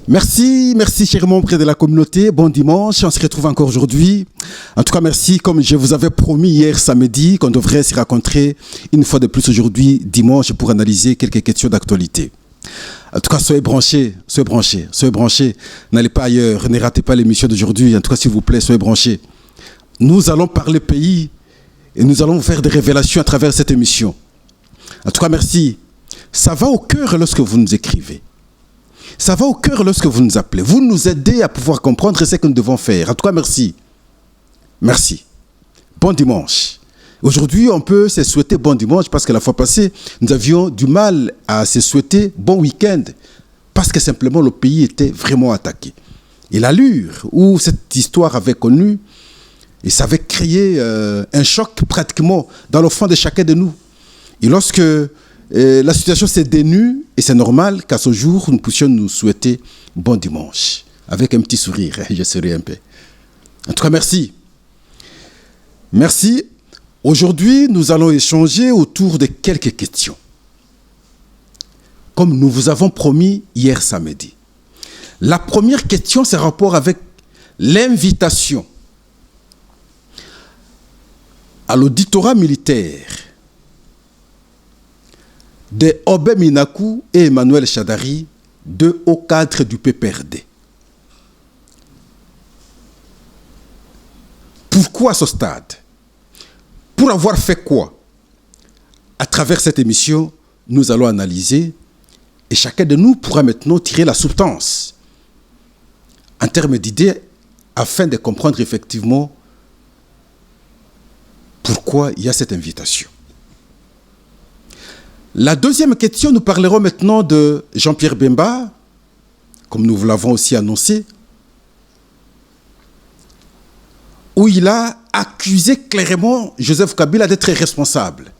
Merci chers membres de la communauté. Bon dimanche, on se retrouve encore aujourd'hui. En tout cas, merci, comme je vous avais promis hier samedi, qu'on devrait se rencontrer une fois de plus aujourd'hui, dimanche, pour analyser quelques questions d'actualité. En tout cas, soyez branchés. N'allez pas ailleurs, ne ratez pas l'émission d'aujourd'hui. En tout cas, s'il vous plaît, soyez branchés. Nous allons parler pays et nous allons vous faire des révélations à travers cette émission. En tout cas, merci. Ça va au cœur lorsque vous nous écrivez. Ça va au cœur lorsque vous nous appelez. Vous nous aidez à pouvoir comprendre ce que nous devons faire. En tout cas, merci. Merci. Bon dimanche. Aujourd'hui, on peut se souhaiter bon dimanche parce que la fois passée, nous avions du mal à se souhaiter bon week-end parce que simplement le pays était vraiment attaqué. Et l'allure où cette histoire avait connu, et ça avait créé un choc pratiquement dans le fond de chacun de nous. Et lorsque la situation s'est dénue, et c'est normal qu'à ce jour, nous puissions nous souhaiter bon dimanche. Avec un petit sourire, je souris un peu. En tout cas, merci. Merci. Aujourd'hui, nous allons échanger autour de quelques questions. Comme nous vous avons promis hier samedi. La première question, c'est en rapport avec l'invitation à l'auditorat militaire de Obé Minakou et Emmanuel Chadari, deux hauts cadres du PPRD. Pourquoi à ce stade? Pour avoir fait quoi? À travers cette émission, nous allons analyser et chacun de nous pourra maintenant tirer la substance en termes d'idées afin de comprendre effectivement pourquoi il y a cette invitation. La deuxième question, nous parlerons maintenant de Jean-Pierre Bemba, comme nous vous l'avons aussi annoncé, où il a accusé clairement Joseph Kabila d'être responsable.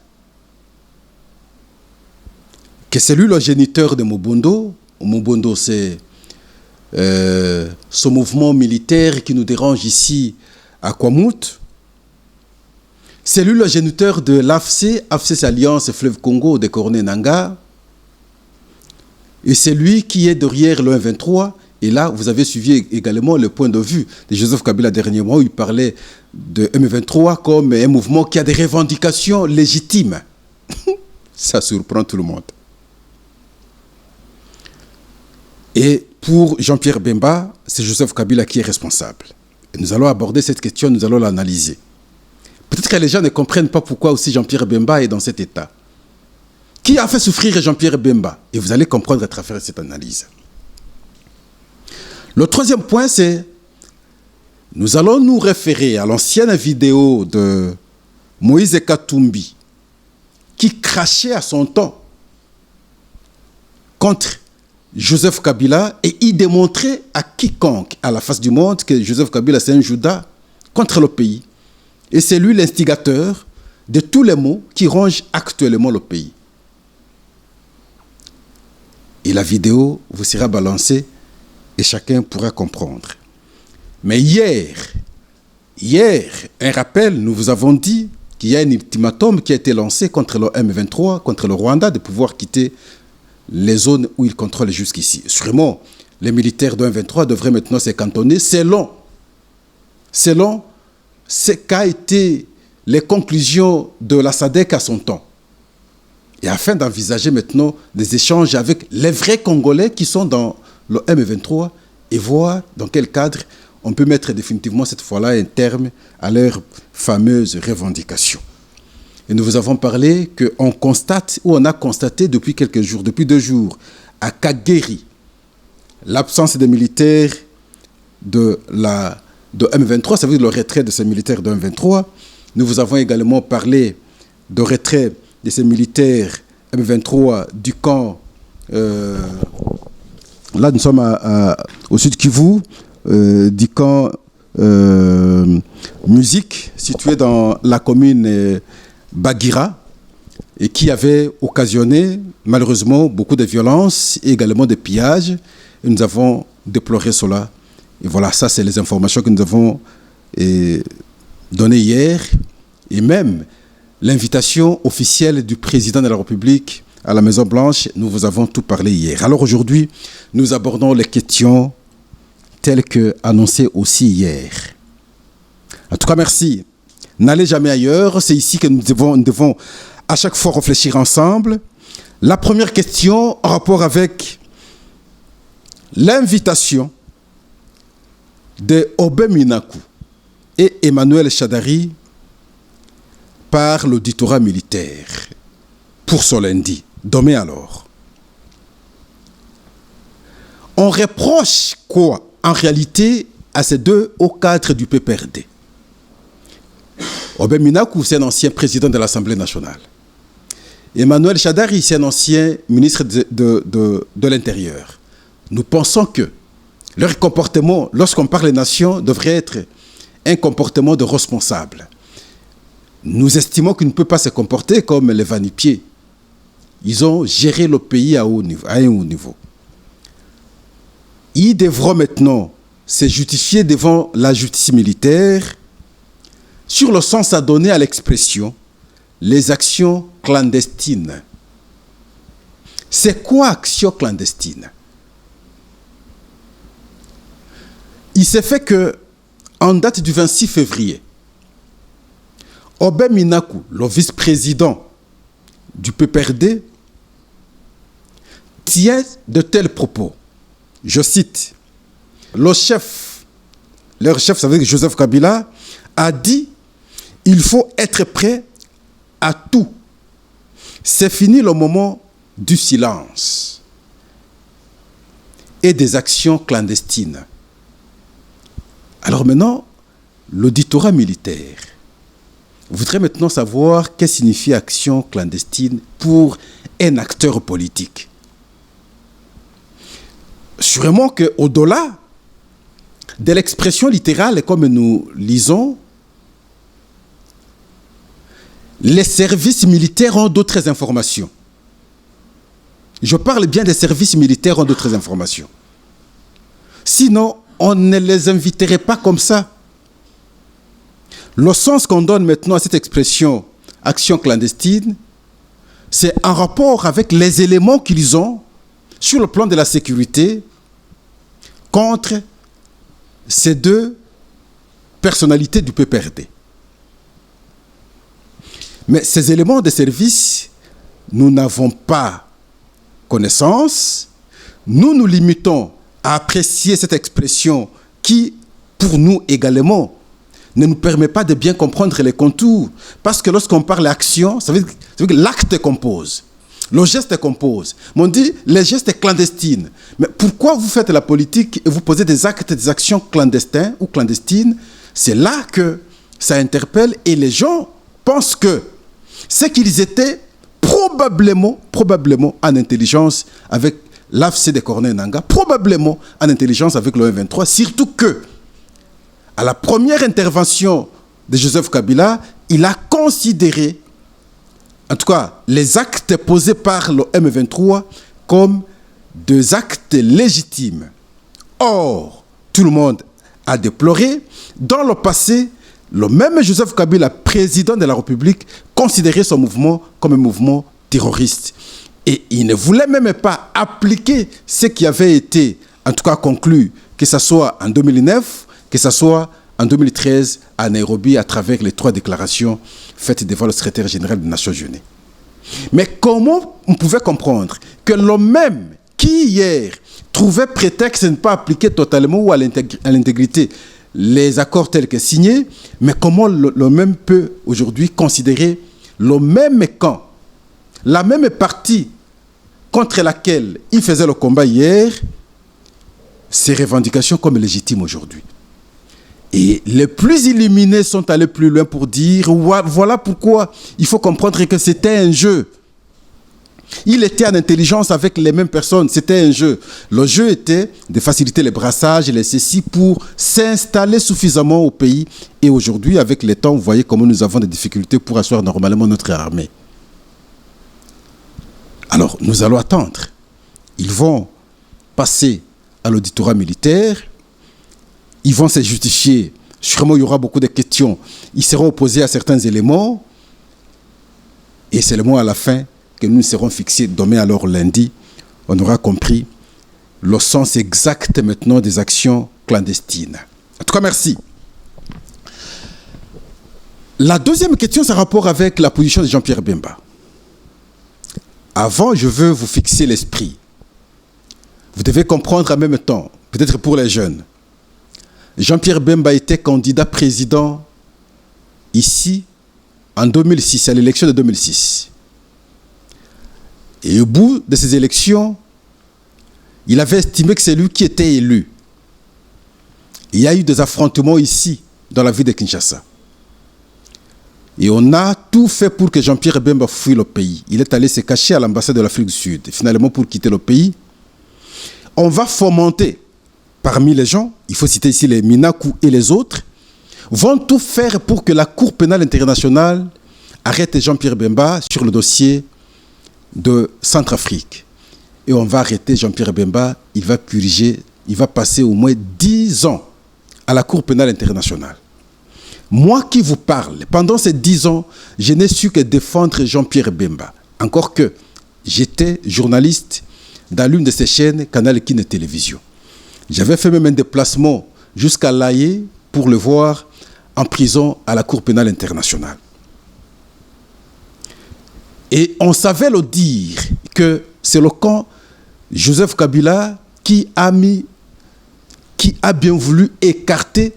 Que c'est lui le géniteur de Mobondo. Mobondo, c'est ce mouvement militaire qui nous dérange ici à Kwamouth. C'est lui le géniteur de l'AFC, AFC Alliance Fleuve Congo de Corné Nanga. Et c'est lui qui est derrière le 23. Et là, vous avez suivi également le point de vue de Joseph Kabila dernièrement où il parlait de M23 comme un mouvement qui a des revendications légitimes. Ça surprend tout le monde. Et pour Jean-Pierre Bemba, c'est Joseph Kabila qui est responsable. Et nous allons aborder cette question, nous allons l'analyser. Peut-être que les gens ne comprennent pas pourquoi aussi Jean-Pierre Bemba est dans cet état. Qui a fait souffrir Jean-Pierre Bemba? Et vous allez comprendre à travers cette analyse. Le troisième point, c'est nous allons nous référer à l'ancienne vidéo de Moïse Katumbi qui crachait à son temps contre Joseph Kabila et y démontrait à quiconque à la face du monde que Joseph Kabila c'est un Judas contre le pays. Et c'est lui l'instigateur de tous les maux qui rongent actuellement le pays. Et la vidéo vous sera balancée et chacun pourra comprendre. Mais hier, un rappel, nous vous avons dit qu'il y a un ultimatum qui a été lancé contre le M23, contre le Rwanda, de pouvoir quitter les zones où ils contrôlent jusqu'ici. Sûrement, les militaires de M23 devraient maintenant se cantonner selon ce qu'a été les conclusions de la SADC à son temps. Et afin d'envisager maintenant des échanges avec les vrais Congolais qui sont dans le M23 et voir dans quel cadre on peut mettre définitivement cette fois-là un terme à leurs fameuses revendications. Et nous vous avons parlé qu'on constate, ou on a constaté depuis quelques jours, depuis 2 jours, à Kageri, l'absence des militaires de M23, ça veut dire le retrait de ces militaires de M23. Nous vous avons également parlé de retrait de ces militaires M23 du camp. Là, nous sommes au sud Kivu, du camp Musique, situé dans la commune Bagira, et qui avait occasionné malheureusement beaucoup de violences et également de pillages. Et nous avons déploré cela. Et voilà, ça, c'est les informations que nous avons données hier. Et même l'invitation officielle du président de la République à la Maison-Blanche, nous vous avons tout parlé hier. Alors aujourd'hui, nous abordons les questions telles que annoncées aussi hier. En tout cas, merci. N'allez jamais ailleurs. C'est ici que nous devons à chaque fois réfléchir ensemble. La première question en rapport avec l'invitation de Obey Minaku et Emmanuel Shadari par l'auditorat militaire pour ce lundi. Demain alors. On reproche quoi en réalité à ces deux hauts cadres du PPRD? Obey Minaku, c'est un ancien président de l'Assemblée nationale. Emmanuel Shadari, c'est un ancien ministre de l'Intérieur. Nous pensons que leur comportement, lorsqu'on parle des nations, devrait être un comportement de responsable. Nous estimons qu'ils ne peuvent pas se comporter comme les vanipiers. Ils ont géré le pays à un haut niveau. Ils devront maintenant se justifier devant la justice militaire sur le sens à donner à l'expression les actions clandestines. C'est quoi action clandestine? Il s'est fait que, en date du 26 février, Obey Minaku, le vice-président du PPRD, tient de tels propos. Je cite, leur chef, c'est avec Joseph Kabila, a dit « Il faut être prêt à tout. C'est fini le moment du silence et des actions clandestines. » Alors maintenant, l'auditorat militaire voudrait maintenant savoir qu'est-ce que signifie action clandestine pour un acteur politique. Sûrement qu'au-delà de l'expression littérale, comme nous lisons, les services militaires ont d'autres informations. Je parle bien des services militaires ont d'autres informations. Sinon, on ne les inviterait pas comme ça. Le sens qu'on donne maintenant à cette expression « action clandestine », c'est en rapport avec les éléments qu'ils ont sur le plan de la sécurité contre ces deux personnalités du PPRD. Mais ces éléments de service, nous n'avons pas connaissance. Nous nous limitons à apprécier cette expression qui, pour nous également, ne nous permet pas de bien comprendre les contours. Parce que lorsqu'on parle d'action, ça veut dire que l'acte compose, le geste compose. Mais on dit les gestes clandestines. Mais pourquoi vous faites la politique et vous posez des actes, des actions clandestins ou clandestines? C'est là que ça interpelle et les gens pensent que c'est qu'ils étaient probablement en intelligence avec l'AFC de Corneille Nangaa, probablement en intelligence avec le M23, surtout que, à la première intervention de Joseph Kabila, il a considéré, en tout cas, les actes posés par le M23 comme des actes légitimes. Or, tout le monde a déploré, dans le passé, le même Joseph Kabila, président de la République, considérait son mouvement comme un mouvement terroriste. Et il ne voulait même pas appliquer ce qui avait été, en tout cas, conclu, que ce soit en 2009, que ce soit en 2013 à Nairobi, à travers les 3 déclarations faites devant le secrétaire général des Nations Unies. Mais comment on pouvait comprendre que l'homme même qui hier trouvait prétexte de ne pas appliquer totalement ou à l'intégrité les accords tels que signés, mais comment le même peut aujourd'hui considérer le même camp, la même partie contre laquelle il faisait le combat hier, ces revendications comme légitimes aujourd'hui. Et les plus illuminés sont allés plus loin pour dire, voilà pourquoi il faut comprendre que c'était un jeu. Il était en intelligence avec les mêmes personnes, c'était un jeu. Le jeu était de faciliter les brassages et les ceci pour s'installer suffisamment au pays. Et aujourd'hui, avec le temps, vous voyez comment nous avons des difficultés pour asseoir normalement notre armée. Alors, nous allons attendre. Ils vont passer à l'auditorat militaire. Ils vont se justifier. Sûrement, il y aura beaucoup de questions. Ils seront opposés à certains éléments. Et seulement à la fin, que nous serons fixés demain, alors lundi, on aura compris le sens exact maintenant des actions clandestines. En tout cas, merci. La deuxième question, c'est en rapport avec la position de Jean-Pierre Bemba. Avant, je veux vous fixer l'esprit. Vous devez comprendre en même temps, peut-être pour les jeunes, Jean-Pierre Bemba était candidat président ici en 2006, à l'élection de 2006. Et au bout de ces élections, il avait estimé que c'est lui qui était élu. Il y a eu des affrontements ici, dans la ville de Kinshasa. Et on a tout fait pour que Jean-Pierre Bemba fuit le pays. Il est allé se cacher à l'ambassade de l'Afrique du Sud. Et finalement, pour quitter le pays, on va fomenter parmi les gens, il faut citer ici les Minakou et les autres, vont tout faire pour que la Cour pénale internationale arrête Jean-Pierre Bemba sur le dossier de Centrafrique. Et on va arrêter Jean-Pierre Bemba, il va purger, il va passer au moins 10 ans à la Cour pénale internationale. Moi qui vous parle, pendant ces 10 ans, je n'ai su que défendre Jean-Pierre Bemba. Encore que j'étais journaliste dans l'une de ces chaînes, Canal Kin Télévision. J'avais fait même un déplacement jusqu'à l'Aïe pour le voir en prison à la Cour pénale internationale. Et on savait le dire que c'est le camp Joseph Kabila qui a bien voulu écarter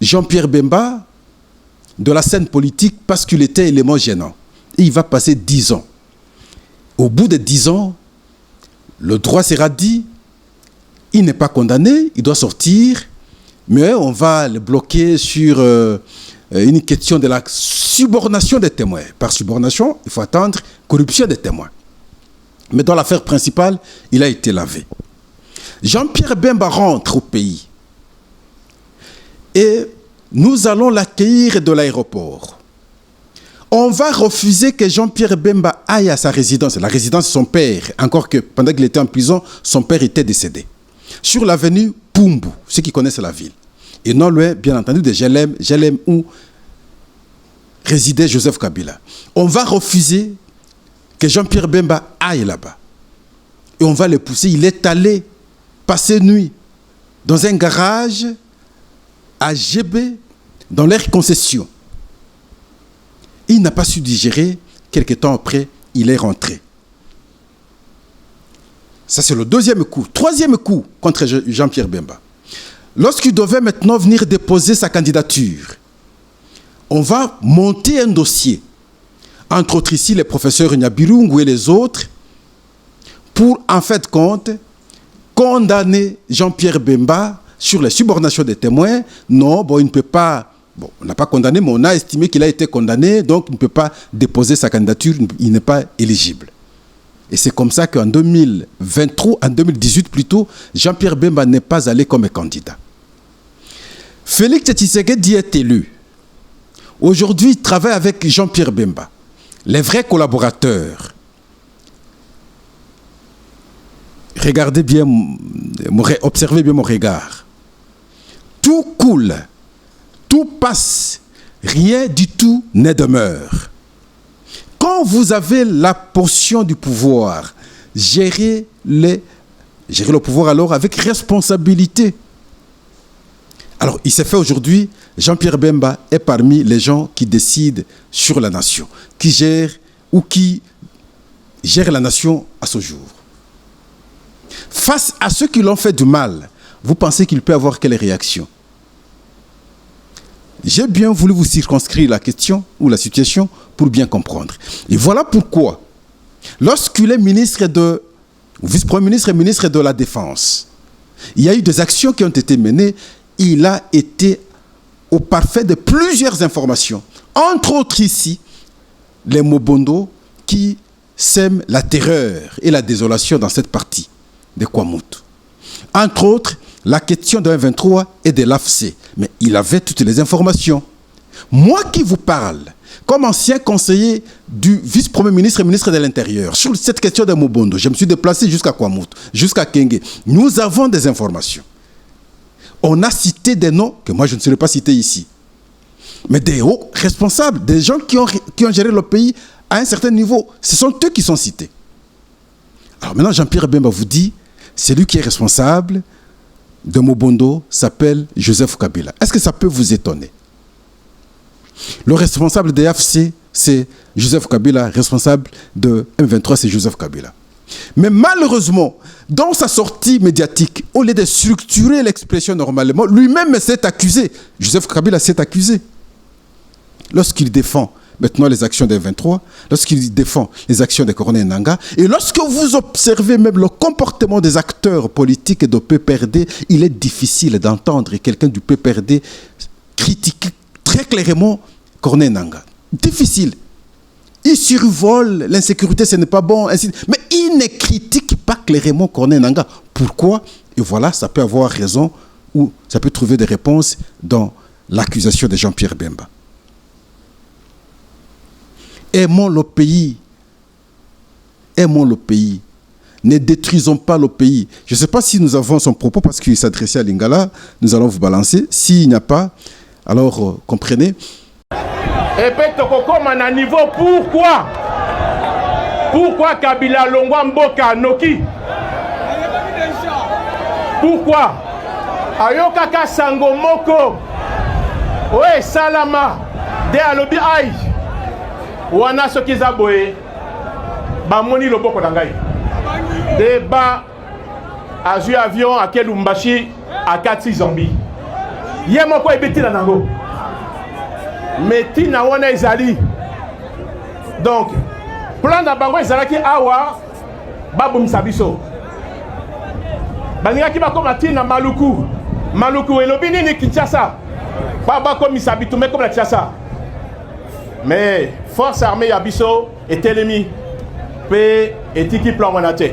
Jean-Pierre Bemba de la scène politique parce qu'il était élément gênant. Et il va passer 10 ans. Au bout de 10 ans, le droit sera dit, il n'est pas condamné, il doit sortir, mais on va le bloquer sur une question de la subornation des témoins. Par subornation, il faut attendre corruption des témoins. Mais dans l'affaire principale, il a été lavé. Jean-Pierre Bemba rentre au pays. Et nous allons l'accueillir de l'aéroport. On va refuser que Jean-Pierre Bemba aille à sa résidence, la résidence de son père, encore que pendant qu'il était en prison, son père était décédé. Sur l'avenue Pumbu, ceux qui connaissent la ville. Et non loin, bien entendu, de Jelem où résidait Joseph Kabila. On va refuser que Jean-Pierre Bemba aille là-bas. Et on va le pousser. Il est allé passer nuit dans un garage à Gébé, dans l'air concession. Il n'a pas su digérer. Quelque temps après, il est rentré. Ça, c'est le deuxième coup. Troisième coup contre Jean-Pierre Bemba. Lorsqu'il devait maintenant venir déposer sa candidature, on va monter un dossier, entre autres ici les professeurs Nyabirungu et les autres, pour en fait compte condamner Jean-Pierre Bemba sur les subornations des témoins. Non, bon, il ne peut pas, bon, on n'a pas condamné, mais on a estimé qu'il a été condamné, donc il ne peut pas déposer sa candidature, il n'est pas éligible. Et c'est comme ça qu'en 2023, en 2018 plutôt, Jean-Pierre Bemba n'est pas allé comme candidat. Félix Tshisekedi est élu. Aujourd'hui, il travaille avec Jean-Pierre Bemba, les vrais collaborateurs. Regardez bien, observez bien mon regard. Tout coule, tout passe, rien du tout ne demeure. Quand vous avez la portion du pouvoir, gérez le pouvoir alors avec responsabilité. Alors, il s'est fait aujourd'hui, Jean-Pierre Bemba est parmi les gens qui décident sur la nation, qui gèrent la nation à ce jour. Face à ceux qui l'ont fait du mal, vous pensez qu'il peut avoir quelle réaction? J'ai bien voulu vous circonscrire la question ou la situation pour bien comprendre. Et voilà pourquoi, lorsqu'il est vice-premier ministre et ministre de la Défense, il y a eu des actions qui ont été menées. Il a été au parfait de plusieurs informations. Entre autres ici, les Mobondo qui sèment la terreur et la désolation dans cette partie de Kwamoutou. Entre autres, la question de 23 et de l'AFC. Mais il avait toutes les informations. Moi qui vous parle, comme ancien conseiller du vice-premier ministre et ministre de l'Intérieur, sur cette question de Mobondo, je me suis déplacé jusqu'à Kwamoutou, jusqu'à Kenge. Nous avons des informations. On a cité des noms que moi je ne serais pas cité ici. Mais des hauts responsables, des gens qui ont géré le pays à un certain niveau. Ce sont eux qui sont cités. Alors maintenant, Jean-Pierre Bemba vous dit, celui qui est responsable de Mobondo s'appelle Joseph Kabila. Est-ce que ça peut vous étonner? Le responsable de l'AFC, c'est Joseph Kabila, responsable de M23, c'est Joseph Kabila. Mais malheureusement, dans sa sortie médiatique, au lieu de structurer l'expression normalement, lui-même s'est accusé. Joseph Kabila s'est accusé. Lorsqu'il défend maintenant les actions des 23, lorsqu'il défend les actions des Corneille Nangaa, et lorsque vous observez même le comportement des acteurs politiques de PPRD, il est difficile d'entendre quelqu'un du PPRD critiquer très clairement Corneille Nangaa. Difficile. Il survole l'insécurité, ce n'est pas bon, ainsi. Mais il ne critique pas clairement Corneille Nangaa. Pourquoi? Et voilà, ça peut avoir raison ou ça peut trouver des réponses dans l'accusation de Jean-Pierre Bemba. Aimons le pays. Aimons le pays. Ne détruisons pas le pays. Je ne sais pas si nous avons son propos parce qu'il s'adressait à Lingala. Nous allons vous balancer. S'il n'y a pas, alors comprenez. Et puis, tu as un niveau. Pourquoi? Pourquoi Kabila Longwa Mboka Noki? Pourquoi? Ayokaka Sango Moko. Ouais, Salama. De Alobi Aïe. Wana soki zaboye ba moni loboko na ngai débat azui avion à Kelumbashi à Kati Zambie yemo ko ebeti na nango meti na wana ezali donc plan na bango ezalaki awa babumisa biso baningaki bakoma tina Maluku elobi nini Kinshasa baba komisa bitume comme la Kinshasa. Mais force armée Yabiso est ennemi. Pe etiki plan monate.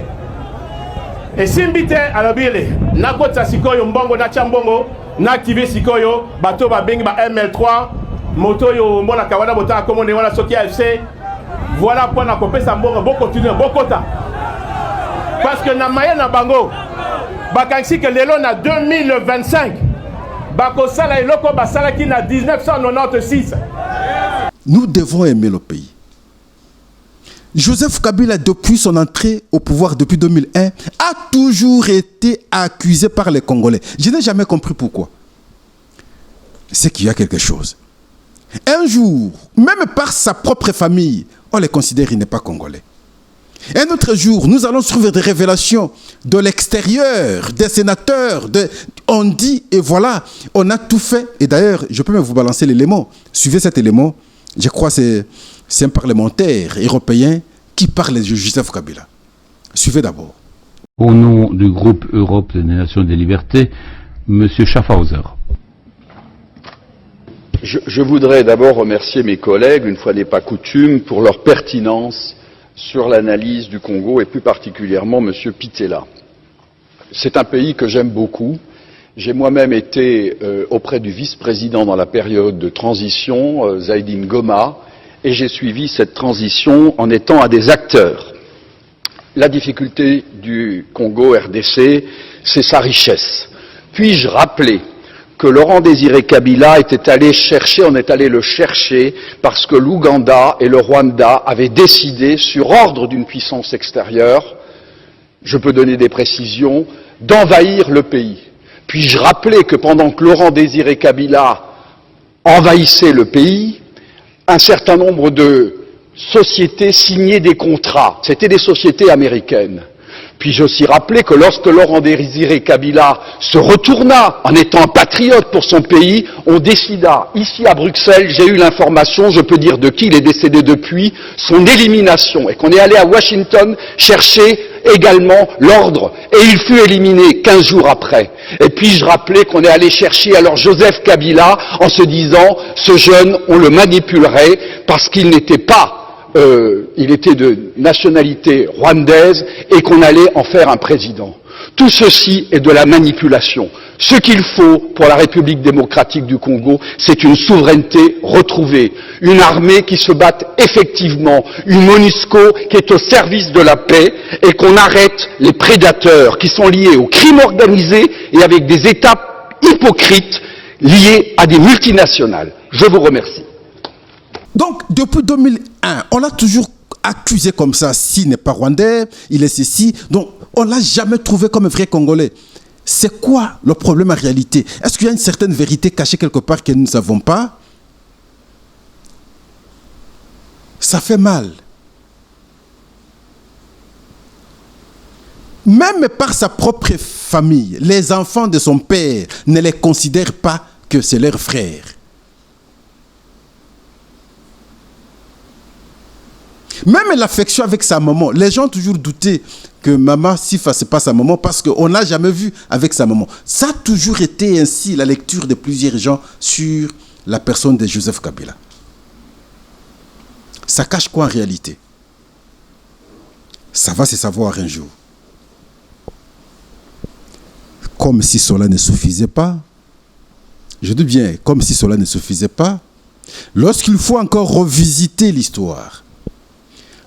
Et simbite alobile nakota sikoyo mbongo na chambongo na activer sikoyo bato ba bengi ba ML3 moto yo mbona kawada bota komone wana soki AFC. Voilà pour na kopesa mbongo bo continuer bokota. Parce que na maye na bango bakansi que lelo na 2025 bako sala eloko basala ki na 1996. Nous devons aimer le pays. Joseph Kabila, depuis son entrée au pouvoir, depuis 2001, a toujours été accusé par les Congolais. Je n'ai jamais compris pourquoi. C'est qu'il y a quelque chose. Un jour, même par sa propre famille, on les considère qu'il n'est pas Congolais. Un autre jour, nous allons trouver des révélations de l'extérieur, des sénateurs, on dit, et voilà, on a tout fait. Et d'ailleurs, je peux même vous balancer l'élément. Suivez cet élément. Je crois que c'est un parlementaire européen qui parle de Joseph Kabila. Suivez d'abord. Au nom du groupe Europe des Nations et des Libertés, M. Schaffhauser. Je voudrais d'abord remercier mes collègues, une fois n'est pas coutume, pour leur pertinence sur l'analyse du Congo et plus particulièrement M. Pitella. C'est un pays que j'aime beaucoup. J'ai moi-même été auprès du vice-président dans la période de transition, Zaïdine Goma, et j'ai suivi cette transition en étant un des acteurs. La difficulté du Congo RDC, c'est sa richesse. Puis-je rappeler que Laurent Désiré Kabila était allé chercher, on est allé le chercher parce que l'Ouganda et le Rwanda avaient décidé, sur ordre d'une puissance extérieure, je peux donner des précisions, d'envahir le pays. Puis-je rappeler que pendant que Laurent Désiré Kabila envahissait le pays, un certain nombre de sociétés signaient des contrats. C'était des sociétés américaines. Puis-je aussi rappeler que lorsque Laurent Désiré Kabila se retourna en étant un patriote pour son pays, on décida, ici à Bruxelles, j'ai eu l'information, je peux dire de qui, il est décédé depuis, son élimination, et qu'on est allé à Washington chercher également l'ordre, et il fut éliminé 15 jours après. Et puis-je rappeler qu'on est allé chercher alors Joseph Kabila en se disant, ce jeune, on le manipulerait parce qu'il n'était pas il était de nationalité rwandaise et qu'on allait en faire un président. Tout ceci est de la manipulation. Ce qu'il faut pour la République démocratique du Congo, c'est une souveraineté retrouvée, une armée qui se batte effectivement, une MONUSCO qui est au service de la paix et qu'on arrête les prédateurs qui sont liés au crime organisé et avec des États hypocrites liés à des multinationales. Je vous remercie. Donc, depuis 2001, on l'a toujours accusé comme ça. S'il n'est pas rwandais, il est ceci. Donc, on ne l'a jamais trouvé comme un vrai Congolais. C'est quoi le problème en réalité? Est-ce qu'il y a une certaine vérité cachée quelque part que nous ne savons pas? Ça fait mal. Même par sa propre famille, les enfants de son père ne les considèrent pas que c'est leurs frères. Même l'affection avec sa maman, les gens ont toujours douté que maman Sifa, ce n'est pas sa maman parce qu'on n'a jamais vu avec sa maman. Ça a toujours été ainsi la lecture de plusieurs gens sur la personne de Joseph Kabila. Ça cache quoi en réalité? Ça va se savoir un jour. Comme si cela ne suffisait pas, je dis bien, comme si cela ne suffisait pas, lorsqu'il faut encore revisiter l'histoire,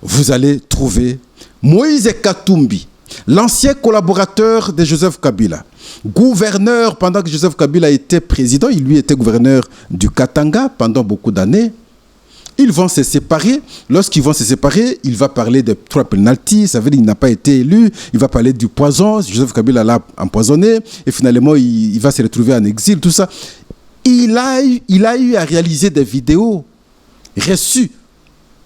vous allez trouver Moïse Katumbi, l'ancien collaborateur de Joseph Kabila, gouverneur pendant que Joseph Kabila était président, il lui était gouverneur du Katanga pendant beaucoup d'années. Ils vont se séparer. Lorsqu'ils vont se séparer, il va parler de 3 penalties. Ça veut dire qu'il n'a pas été élu. Il va parler du poison. Joseph Kabila l'a empoisonné. Et finalement, il va se retrouver en exil. Tout ça. Il a eu à réaliser des vidéos reçues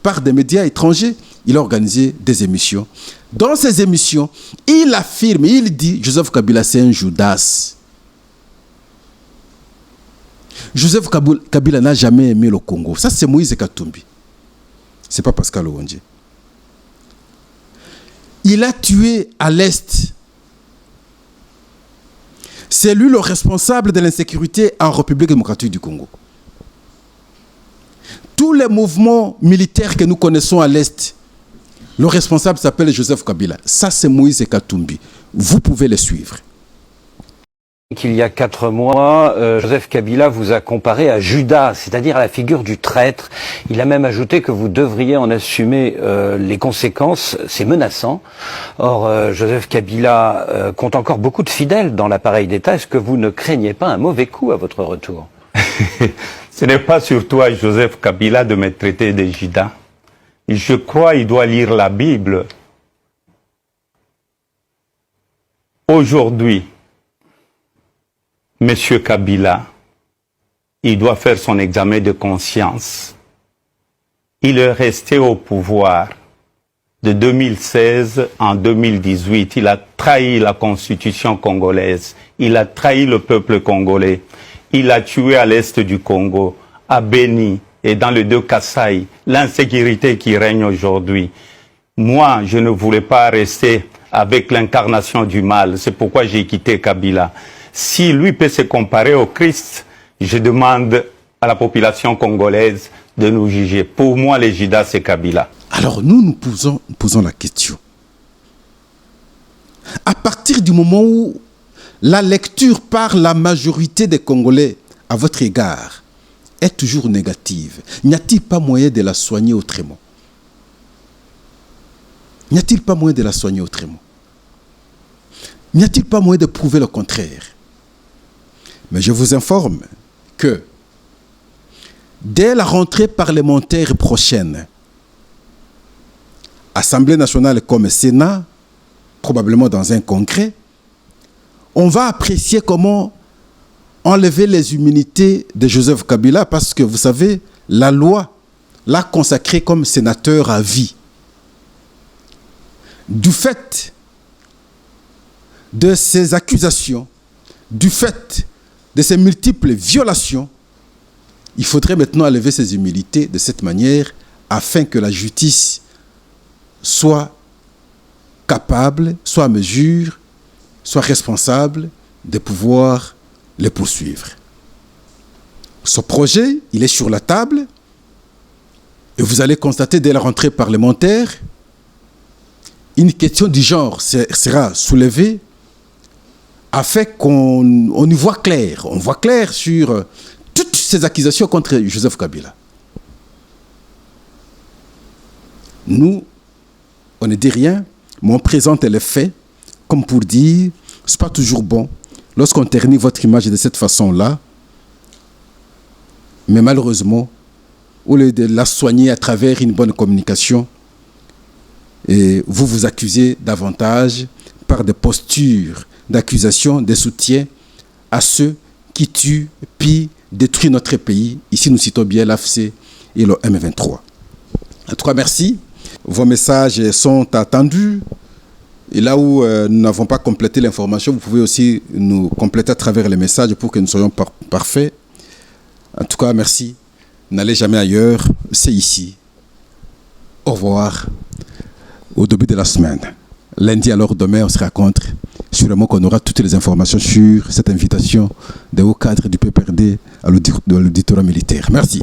par des médias étrangers. Il a organisé des émissions. Dans ces émissions, il affirme, il dit, Joseph Kabila, c'est un Judas. Joseph Kabila n'a jamais aimé le Congo. Ça, c'est Moïse Katumbi. Ce n'est pas Pascal Ouandje. Il a tué à l'Est. C'est lui le responsable de l'insécurité en République démocratique du Congo. Tous les mouvements militaires que nous connaissons à l'Est, le responsable s'appelle Joseph Kabila. Ça, c'est Moïse Katumbi. Vous pouvez le suivre. Qu'il y a 4 mois, Joseph Kabila vous a comparé à Judas, c'est-à-dire à la figure du traître. Il a même ajouté que vous devriez en assumer les conséquences, c'est menaçant. Or, Joseph Kabila compte encore beaucoup de fidèles dans l'appareil d'État. Est-ce que vous ne craignez pas un mauvais coup à votre retour? Ce n'est pas surtout à Joseph Kabila de me traiter de Judas. Je crois qu'il doit lire la Bible. Aujourd'hui, Monsieur Kabila, il doit faire son examen de conscience. Il est resté au pouvoir de 2016 en 2018. Il a trahi la constitution congolaise. Il a trahi le peuple congolais. Il a tué à l'est du Congo, à Beni et dans le 2 Kasaï, l'insécurité qui règne aujourd'hui. Moi, je ne voulais pas rester avec l'incarnation du mal. C'est pourquoi j'ai quitté Kabila. Si lui peut se comparer au Christ, je demande à la population congolaise de nous juger. Pour moi, les Judas, c'est Kabila. Alors nous posons la question. À partir du moment où la lecture par la majorité des Congolais à votre égard est toujours négative, n'y a-t-il pas moyen de la soigner autrement? N'y a-t-il pas moyen de la soigner autrement? N'y a-t-il pas moyen de prouver le contraire? Mais je vous informe que dès la rentrée parlementaire prochaine, Assemblée nationale comme Sénat, probablement dans un congrès, on va apprécier comment enlever les immunités de Joseph Kabila parce que, vous savez, la loi l'a consacré comme sénateur à vie. Du fait de ces accusations, du fait de ces multiples violations, il faudrait maintenant enlever ces immunités de cette manière afin que la justice soit capable, soit à mesure, soit responsable de pouvoir les poursuivre. Ce projet, il est sur la table et vous allez constater dès la rentrée parlementaire, une question du genre sera soulevée afin qu'on y voit clair. On voit clair sur toutes ces accusations contre Joseph Kabila. Nous, on ne dit rien, mais on présente les faits comme pour dire, c'est pas toujours bon lorsqu'on ternit votre image de cette façon-là, mais malheureusement, au lieu de la soigner à travers une bonne communication, et vous vous accusez davantage par des postures d'accusation, de soutien à ceux qui tuent, pillent, détruisent notre pays. Ici, nous citons bien l'AFC et le M23. En tout cas, merci. Vos messages sont attendus. Et là où nous n'avons pas complété l'information, vous pouvez aussi nous compléter à travers les messages pour que nous soyons parfaits. En tout cas, merci. N'allez jamais ailleurs, c'est ici. Au revoir. Au début de la semaine. Lundi, alors demain, on se rencontre. Sûrement qu'on aura toutes les informations sur cette invitation des hauts cadres du PPRD à l'auditorat militaire. Merci.